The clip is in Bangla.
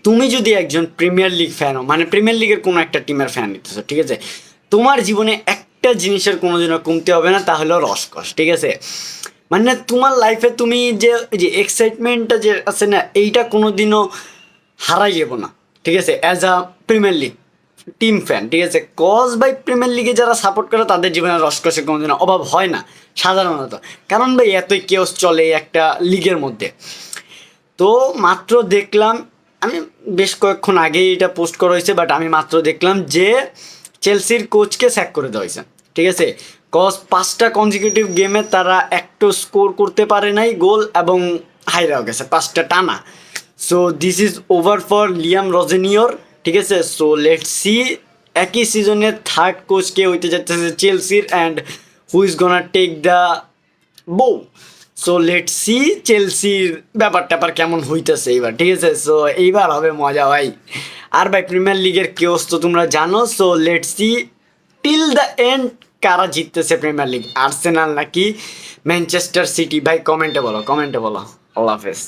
তুমি যদি একজন প্রিমিয়ার লিগ ফ্যান হও, মানে প্রিমিয়ার লিগের কোনো একটা টিমের ফ্যান নিতেছো, ঠিক আছে, তোমার জীবনে একটা জিনিসের কোনোদিনও কমতি হবে না, তা হলো রসকস, ঠিক আছে। মানে তোমার লাইফে তুমি যে যে এক্সাইটমেন্টটা যে আছে না, এইটা কোনোদিনও হারাই যাব না, ঠিক আছে, as a premier league team fan, ঠিক আছে। কজ ভাই প্রিমিয়ার লিগে যারা সাপোর্ট করে তাদের জীবনে রসকসে কোনোদিনও অভাব হয় না সাধারণত, কারণ ভাই এতই কেওস চলে একটা লিগের মধ্যে। তো মাত্র দেখলাম, আমি বেশ কয়েকক্ষণ আগেই এটা পোস্ট করা হয়েছে, বাট আমি মাত্র দেখলাম যে চেলসির কোচকে স্যাক করে দেওয়া হয়েছে, ঠিক আছে। কজ 5টা কনজিকিউটিভ গেমে তারা একটু স্কোর করতে পারে নাই গোল, এবং হাইরাও গেছে 5টা টানা। So this is over for Liam Rosenior, ঠিক আছে। সো লেটস সি একই সিজনের থার্ড কোচ কে হইতে যাচ্ছে চেলসির, and who is gonna take the bow. So let see চেলসির ব্যাপার ট্যাপার কেমন হইতেছে এইবার, ঠিক আছে। সো এইবার হবে মজা ভাই। আর ভাই প্রিমিয়ার লিগের কেওস তো তোমরা জানো। So let C till the end কারা জিততেছে প্রিমিয়ার লিগ, আর্সেনাল নাকি ম্যানচেস্টার সিটি? ভাই কমেন্টে বলো, কমেন্টে বলো। আল্লাহ হাফেজ।